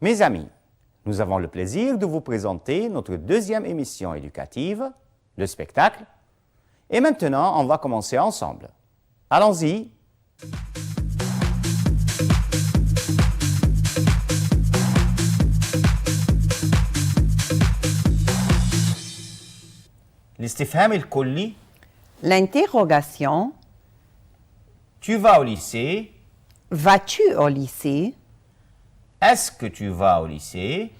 Mes amis, nous avons le plaisir de vous présenter notre deuxième émission éducative, le spectacle. Et maintenant, on va commencer ensemble. Allons-y. الاستفهام الكلي. L'interrogation Tu vas au lycée. vas-tu au lycée؟ Est-ce que tu vas au lycée?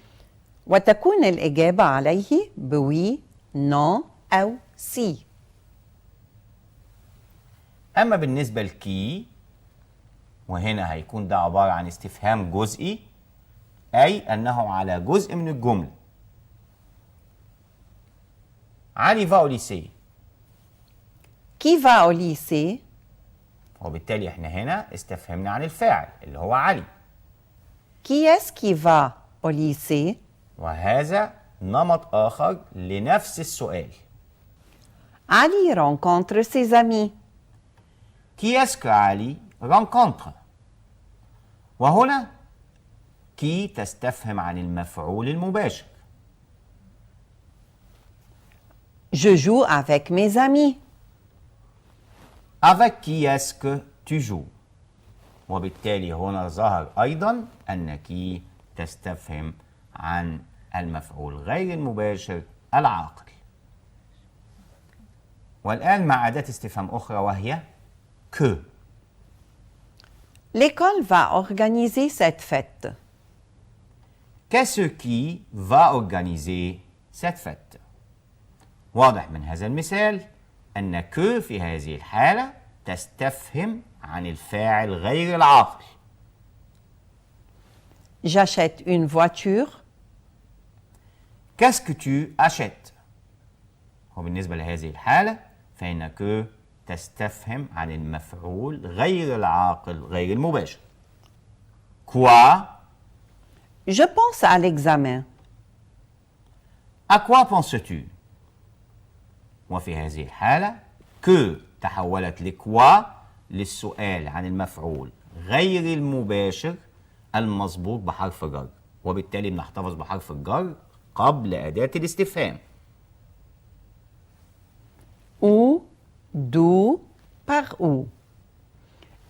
وتكون الإجابة عليه بوي، نو أو سي. أما بالنسبة لكي، وهنا هيكون ده عبارة عن استفهام جزئي، أي أنه على جزء من الجملة. علي va au lycée. Qui va au lycée؟ وبالتالي احنا هنا استفهمنا عن الفاعل اللي هو علي. Qui est-ce qui va au lycée؟ وهذا نمط آخر لنفس السؤال. Ali rencontre ses amis. Qui est-ce que علي rencontre؟ وهنا كي تستفهم عن المفعول المباشر. Je joue avec mes amis. Avec qui est-ce que tu joues؟ وبالتالي هنا ظهر أيضا أن كي تستفهم عن المفعول غير المباشر العاقل. والآن مع أداة استفهام أخرى وهي que. L'école va organiser cette fête. Qu'est-ce qui va organiser cette fête؟ واضح من هذا المثال أن que في هذه الحالة تستفهم عن الفاعل غير العاقل. J'achète une voiture. Qu'est-ce que tu achètes؟ وبالنسبة لهذه الحالة فإن que تستفهم عن المفعول غير العاقل غير المباشر. Quoi؟ Je pense à l'examen. À quoi penses-tu؟ وفي هذه الحالة que تحولت لكوا للسؤال عن المفعول غير المباشر المسبوق بحرف جر، وبالتالي بنحتفظ بحرف الجر قبل أداة الاستفهام. Où, d'où, par où.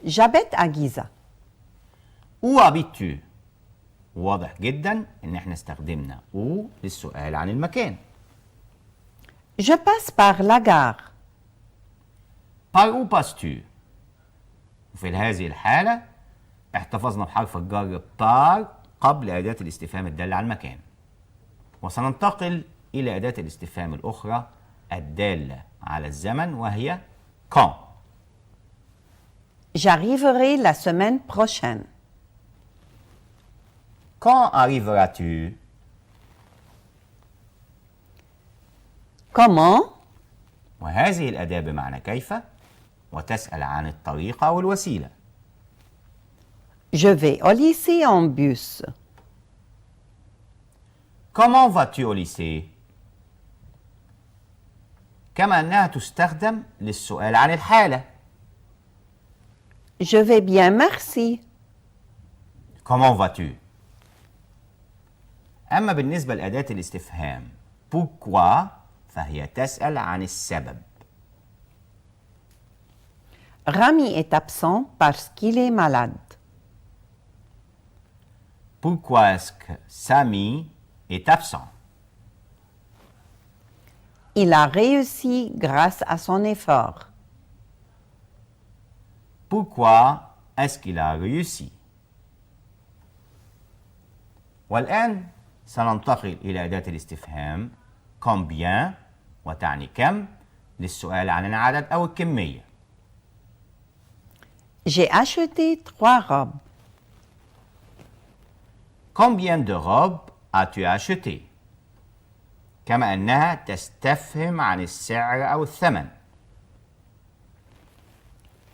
J'habite à Giza. Où habites-tu؟ واضح جدا ان احنا استخدمنا où للسؤال عن المكان. Je passe par la gare. Par où passes-tu؟ وفي هذه الحالة احتفظنا بحرف الجر par قبل أداة الاستفهام الدالة على المكان. وسننتقل إلى أداة الاستفهام الأخرى الدالة على الزمن وهي quand. J'arriverai la semaine prochaine. Quand arriveras-tu؟ Comment؟ وهذه الأداة بمعنى كيف وتسأل عن الطريقة أو الوسيلة. Je vais au lycée en bus. Comment vas-tu au lycée؟ كما أنها تستخدم للسؤال عن الحالة. Je vais bien, merci. Comment vas-tu؟ أما بالنسبة لأداة الاستفهام pourquoi فهي تسأل عن السبب. Rami est absent parce qu'il est malade. Pourquoi est-ce que Sami est absent؟ Il a réussi grâce à son effort. Pourquoi est-ce qu'il a réussi؟ والآن سننتقل إلى أداة الاستفهام combien وتعني كم للسؤال عن العدد أو الكمية. J'ai acheté 3 robes. Combien de robes as-tu acheté؟ كما أنها تستفهم عن السعر أو الثمن.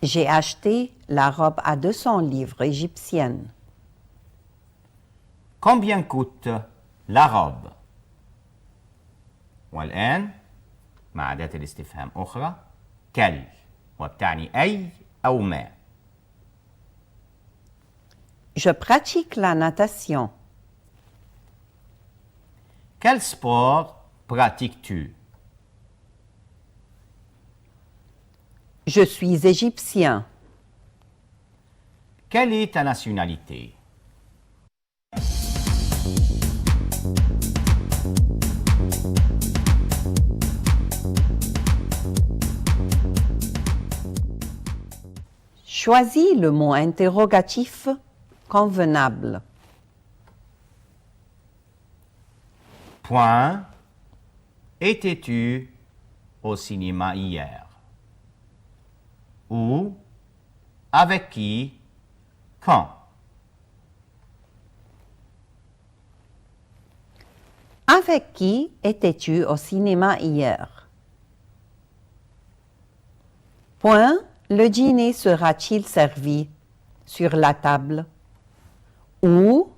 J'ai acheté la robe à 200 livres égyptiennes. Combien coûte la robe؟ والآن مع أداة الاستفهام أخرى quel وبتعني أي أو ما. Je pratique la natation. Quel sport pratiques-tu? Je suis égyptien. Quelle est ta nationalité? Choisis le mot interrogatif convenable. Point. Étais-tu au cinéma hier? Où? Avec qui? Quand? Avec qui étais-tu au cinéma hier? Point. Le dîner sera-t-il servi sur la table? Où?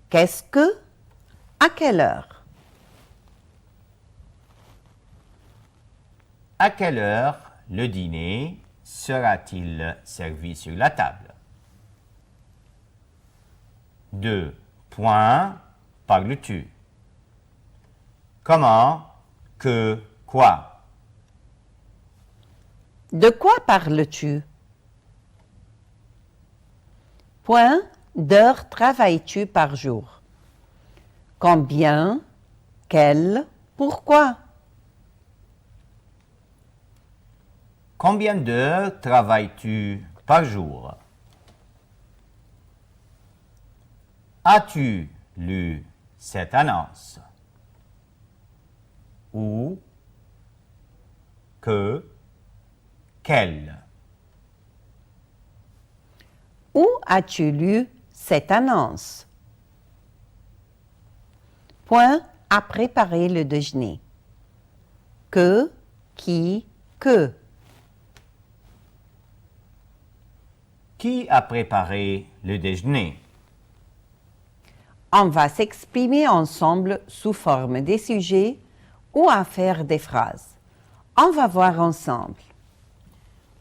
Qu'est-ce que? À quelle heure? À quelle heure le dîner sera-t-il servi sur la table? 2. Point. Parles-tu? Comment? Que? Quoi? De quoi parles-tu? Point. D'heures travailles-tu par jour? Combien? Quel? Pourquoi? Combien d'heures travailles-tu par jour? As-tu lu cette annonce? Où? Que? Quel? Où as-tu lu cette annonce? Point. À préparer le déjeuner. Que? Qui? Que? Qui a préparé le déjeuner? On va s'exprimer ensemble sous forme des sujets ou à faire des phrases. On va voir ensemble.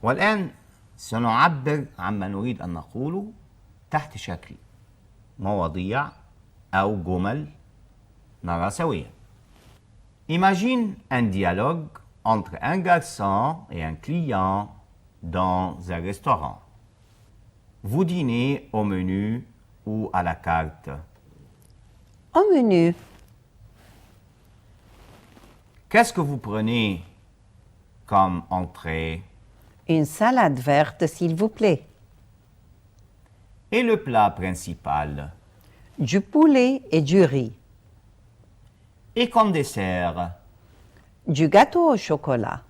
والآن سنعبر عما نريد أن نقوله تحت شكل مواضيع أو جمل نرى سويا. Imagine un dialogue entre un garçon et un client dans un restaurant. Vous dînez au menu ou à la carte? Au menu. Qu'est-ce que vous prenez comme entrée? Une salade verte, s'il vous plaît. Et le plat principal? Du poulet et du riz. Et comme dessert? Du gâteau au chocolat.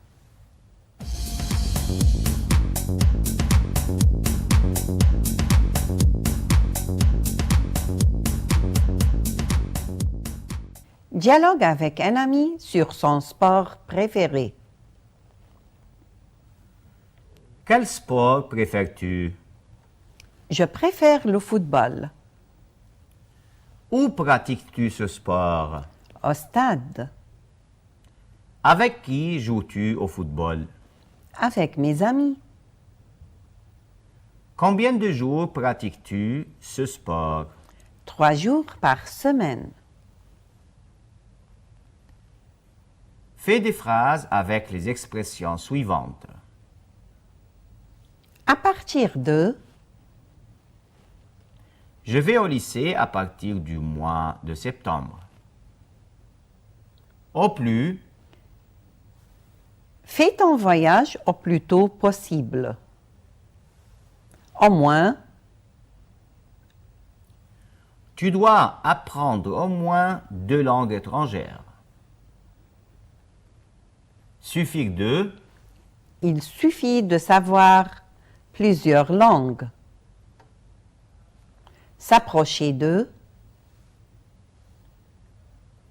Dialogue avec un ami sur son sport préféré. Quel sport préfères-tu? Je préfère le football. Où pratiques-tu ce sport? Au stade. Avec qui joues-tu au football? Avec mes amis. Combien de jours pratiques-tu ce sport? 3 jours par semaine. Fais des phrases avec les expressions suivantes. À partir de, Je vais au lycée à partir du mois de septembre. Au plus, fais ton voyage au plus tôt possible. Au moins, tu dois apprendre au moins 2 langues étrangères. Suffire de, il suffit de savoir plusieurs langues. S'approcher de,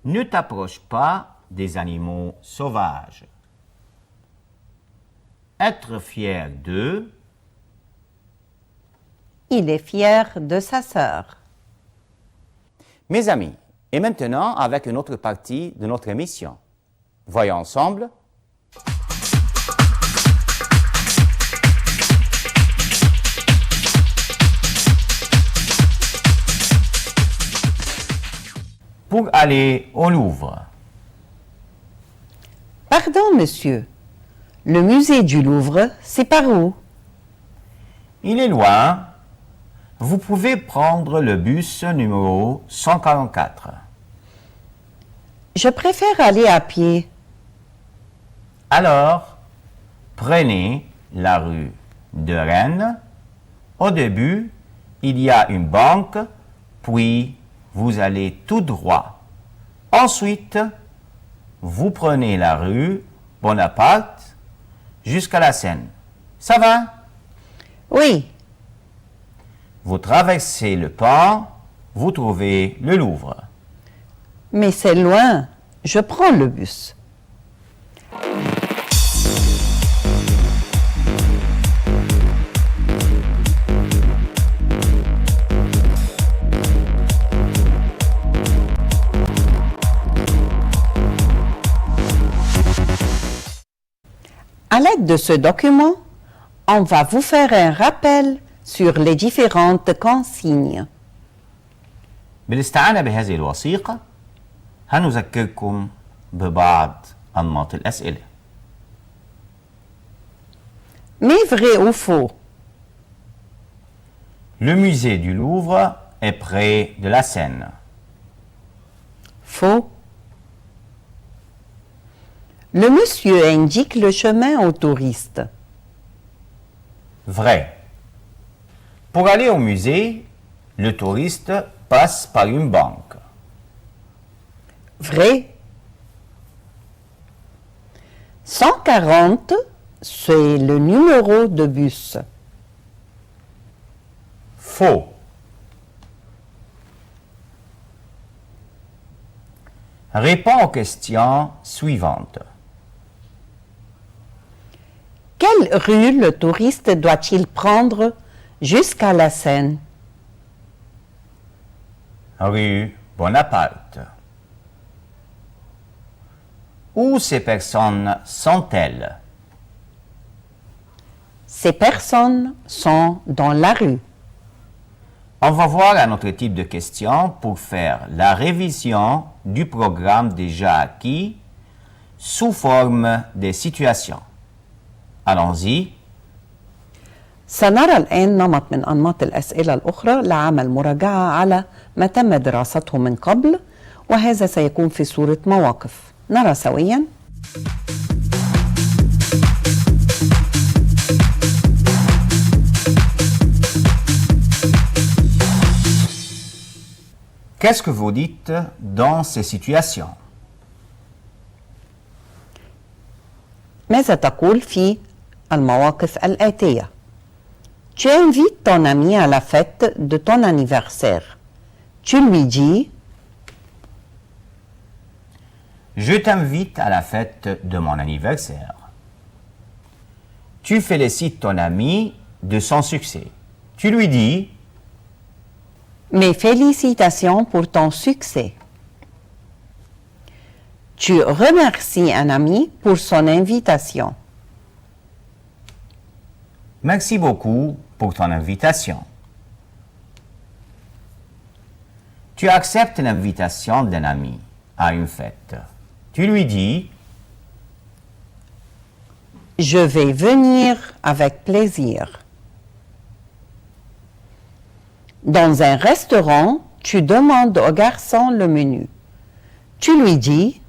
ne t'approche pas des animaux sauvages. Être fier de, il est fier de sa sœur. Mes amis, et maintenant avec une autre partie de notre émission. Voyons ensemble. Pour aller au Louvre. Pardon, monsieur. Le musée du Louvre, c'est par où? Il est loin. Vous pouvez prendre le bus numéro 144. Je préfère aller à pied. Alors, prenez la rue de Rennes. Au début, il y a une banque, puis vous allez tout droit. Ensuite, vous prenez la rue Bonaparte jusqu'à la Seine. Ça va? Oui, Vous traversez le pont, vous trouvez le Louvre. mais c'est loin. Je prends le bus. À l'aide de ce document, on va vous faire un rappel sur les différentes consignes. بالاستعانة بهذه الوثيقة هنذكركم ببعض أنماط الأسئلة. Mais vrai ou faux? Le musée du Louvre est près de la Seine. Faux. Le monsieur indique le chemin aux touristes. Vrai. Pour aller au musée, le touriste passe par une banque. Vrai. 140, c'est le numéro de bus. Faux. Réponds aux questions suivantes. Quelle rue le touriste doit-il prendre jusqu'à la Seine? Rue Bonaparte. Où ces personnes sont-elles? Ces personnes sont dans la rue. On va voir un autre type de questions pour faire la révision du programme déjà acquis sous forme de situations. Allons-y. سنرى الآن نمط من أنماط الأسئلة الأخرى لعمل مراجعة على ما تم دراسته من قبل، وهذا سيكون في صورة مواقف. نرى سوياً. Qu'est-ce que vous dites dans ces situations? ماذا تقول في المواقف الآتية؟ Tu invites ton ami à la fête de ton anniversaire. Tu lui dis Je t'invite à la fête de mon anniversaire. Tu félicites ton ami de son succès. Tu lui dis mes félicitations pour ton succès. Tu remercies un ami pour son invitation. Merci beaucoup pour ton invitation. Tu acceptes l'invitation d'un ami à une fête. Tu lui dis je vais venir avec plaisir. Dans un restaurant, tu demandes au garçon le menu. Tu lui dis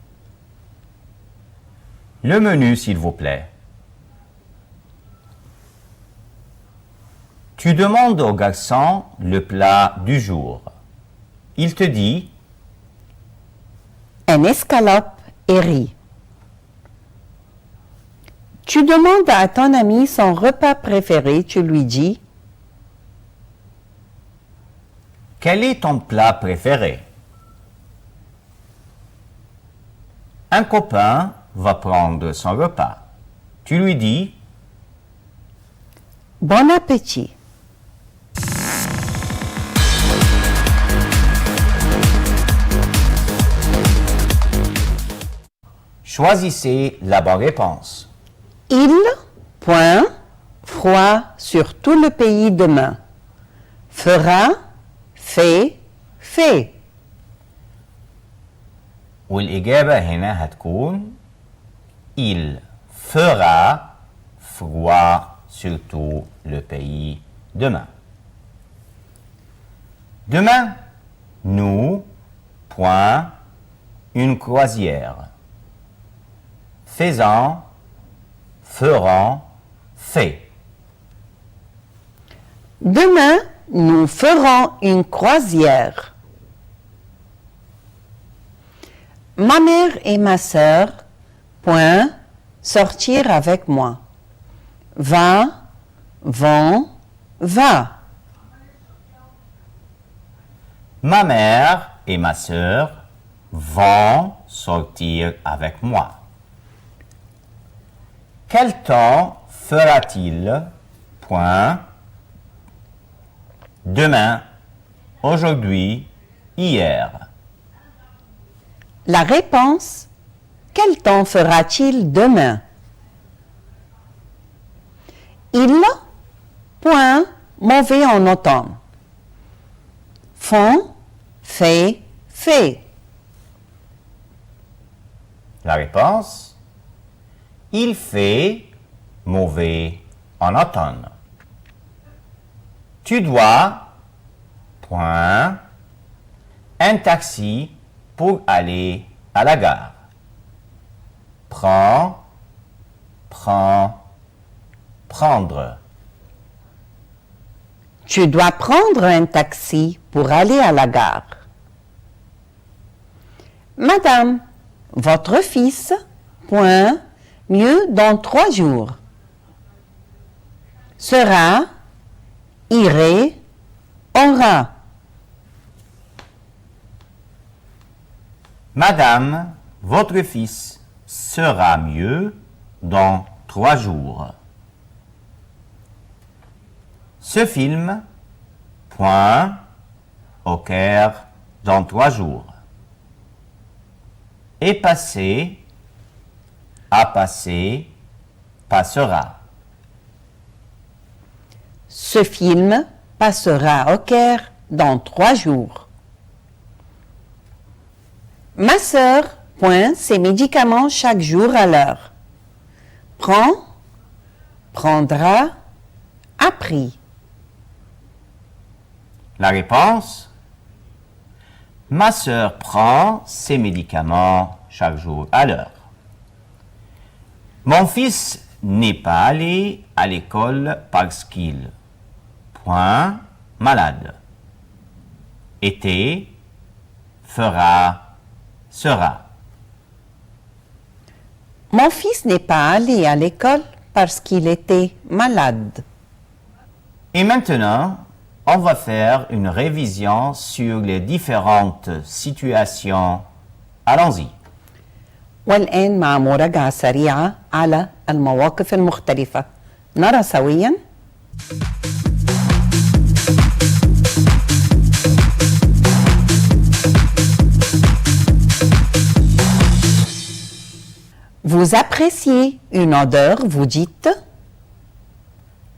le menu, s'il vous plaît. Tu demandes au garçon le plat du jour. Il te dit un escalope et riz. Tu demandes à ton ami son repas préféré. Tu lui dis quel est ton plat préféré? Un copain va prendre son repas. Tu lui dis bon appétit. choisissez la bonne réponse. Il, point, froid sur tout le pays demain. Fera, fait, fait. والإجابة هنا هتكون il fera froid sur tout le pays demain. Demain, nous, point, une croisière. Faisant, feront, fait. Demain, nous ferons une croisière. Ma mère et ma sœur, point, sortir avec moi. Va, vont, va. Ma mère et ma sœur vont sortir avec moi. Quel temps fera-t-il? Point. Demain, aujourd'hui, hier. La réponse, quel temps fera-t-il demain? Il, point, mauvais en automne. Font, fait, fait. La réponse, il fait mauvais en automne. Tu dois, point, un taxi pour aller à la gare. Prends, prends, prendre. Tu dois prendre un taxi pour aller à la gare. Madame, votre fils, point, mieux dans 3 jours. Sera, irait, aura. Madame, votre fils sera mieux dans 3 jours. Ce film, point, au Caire dans 3 jours. Est passé, a passé, passera. Ce film passera au Caire dans 3 jours. Ma sœur, point, ses médicaments chaque jour à l'heure. Prend, prendra, a pris. La réponse, ma sœur prend ses médicaments chaque jour à l'heure. Mon fils n'est pas allé à l'école parce qu'il, point, malade. Était, fera, sera. Mon fils n'est pas allé à l'école parce qu'il était malade. Et maintenant, on va faire une révision sur les différentes situations. Allons-y. والآن مع مراجعة سريعة على المواقف المختلفة. نرى سوياً. Vous appréciez une odeur, vous dites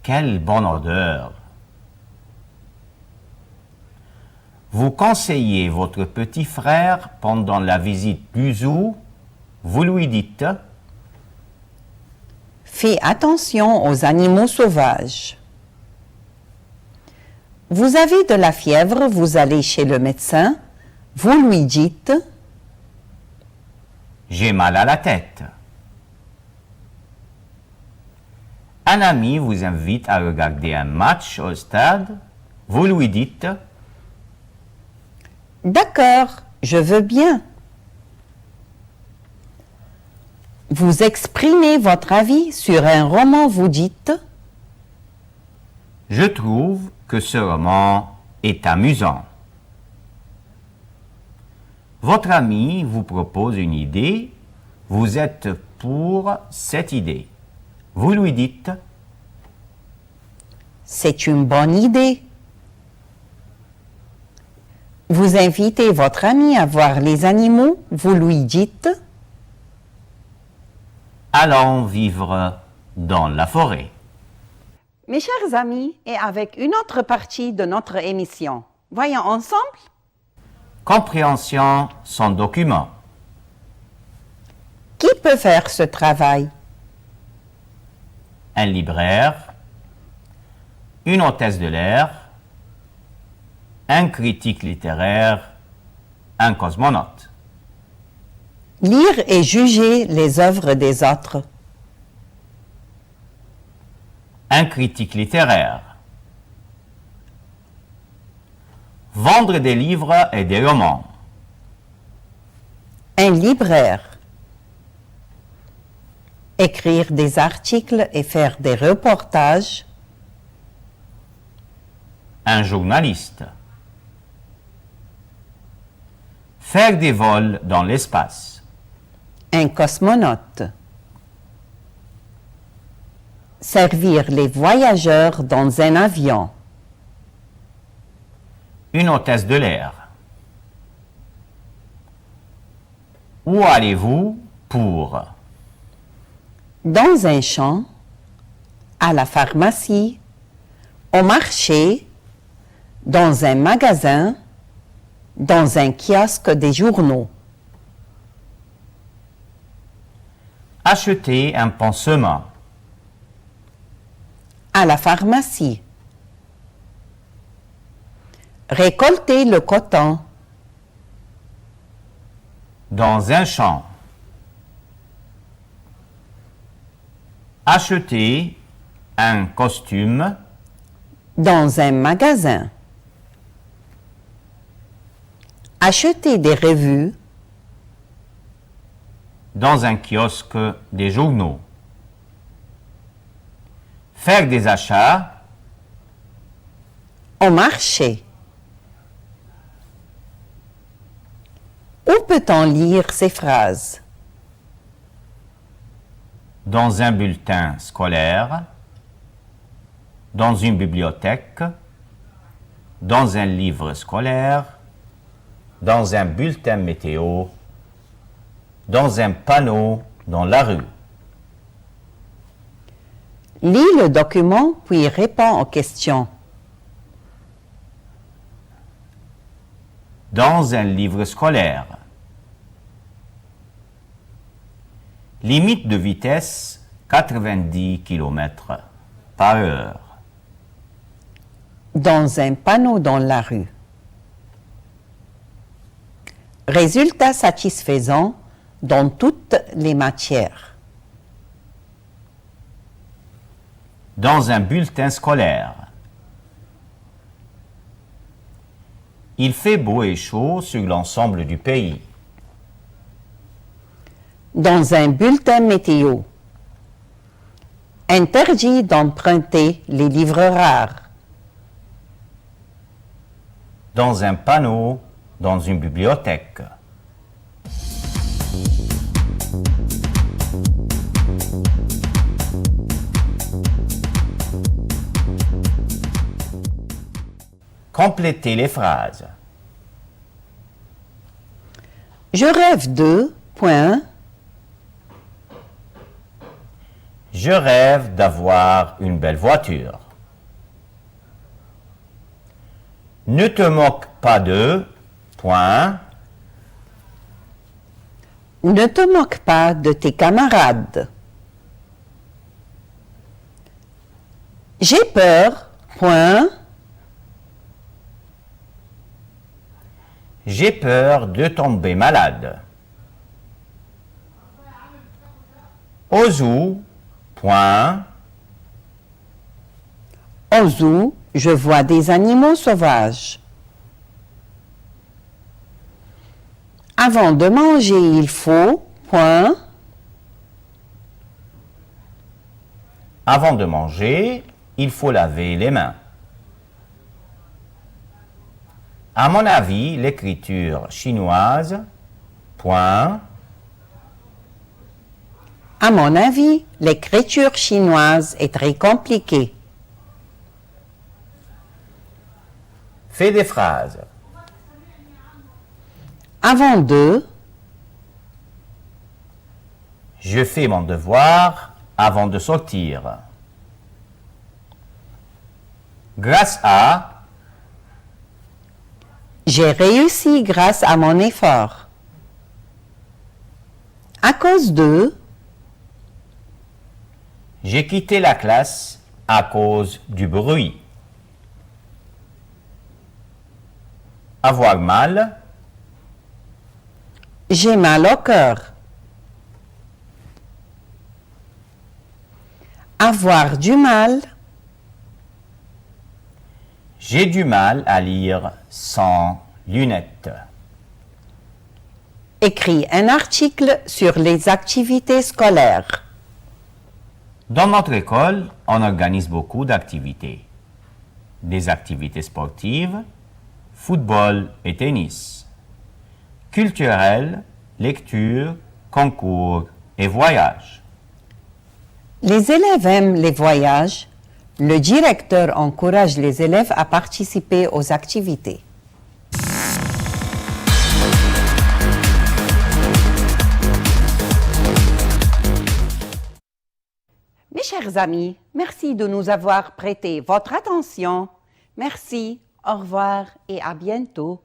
Quelle bonne odeur! Vous conseillez votre petit frère pendant la visite du zoo, vous lui dites fais attention aux animaux sauvages. Vous avez de la fièvre, vous allez chez le médecin, vous lui dites j'ai mal à la tête. Un ami vous invite à regarder un match au stade, vous lui dites d'accord, je veux bien. Vous exprimez votre avis sur un roman, vous dites je trouve que ce roman est amusant. Votre ami vous propose une idée, vous êtes pour cette idée. Vous lui dites c'est une bonne idée. Vous invitez votre ami à voir les animaux, vous lui dites allons vivre dans la forêt. Mes chers amis, et avec une autre partie de notre émission, voyons ensemble. Compréhension sans document. Qui peut faire ce travail? Un libraire, une hôtesse de l'air, un critique littéraire, un cosmonaute. Lire et juger les œuvres des autres. Un critique littéraire. Vendre des livres et des romans. Un libraire. Écrire des articles et faire des reportages. Un journaliste. Faire des vols dans l'espace. Un cosmonaute. Servir les voyageurs dans un avion. Une hôtesse de l'air. Où allez-vous pour? Dans un champ, à la pharmacie, au marché, dans un magasin, dans un kiosque des journaux. Acheter un pansement. À la pharmacie. Récolter le coton. Dans un champ. Acheter un costume. Dans un magasin. Acheter des revues. Dans un kiosque des journaux. Faire des achats. Au marché. Où peut-on lire ces phrases? Dans un bulletin scolaire. Dans une bibliothèque. Dans un livre scolaire. Dans un bulletin météo. Dans un panneau dans la rue. Lis le document puis réponds aux questions. Dans un livre scolaire. Limite de vitesse 90 km par heure. Dans un panneau dans la rue. Résultats satisfaisants dans toutes les matières. Dans un bulletin scolaire. Il fait beau et chaud sur l'ensemble du pays. Dans un bulletin météo. Interdit d'emprunter les livres rares. Dans un panneau dans une bibliothèque. Complétez les phrases. Je rêve de... Point. Je rêve d'avoir une belle voiture. Ne te moque pas de... Point. Ne te moque pas de tes camarades. J'ai peur... Point. J'ai peur de tomber malade. Au zoo... Point. Au zoo, je vois des animaux sauvages. Avant de manger, il faut... Point. Avant de manger, il faut laver les mains. À mon avis, l'écriture chinoise... Point. À mon avis, l'écriture chinoise est très compliquée. Fais des phrases. Avant de... Je fais mon devoir avant de sortir. Grâce à... J'ai réussi grâce à mon effort. À cause de, J'ai quitté la classe à cause du bruit. Avoir mal, j'ai mal au cœur. Avoir du mal, j'ai du mal à lire sans lunettes. écrit un article sur les activités scolaires. Dans notre école, on organise beaucoup d'activités. Des activités sportives, football et tennis. Culturelles, lecture, concours et voyages. Les élèves aiment les voyages. Le directeur encourage les élèves à participer aux activités. Mes chers amis, merci de nous avoir prêté votre attention. Merci, au revoir et à bientôt.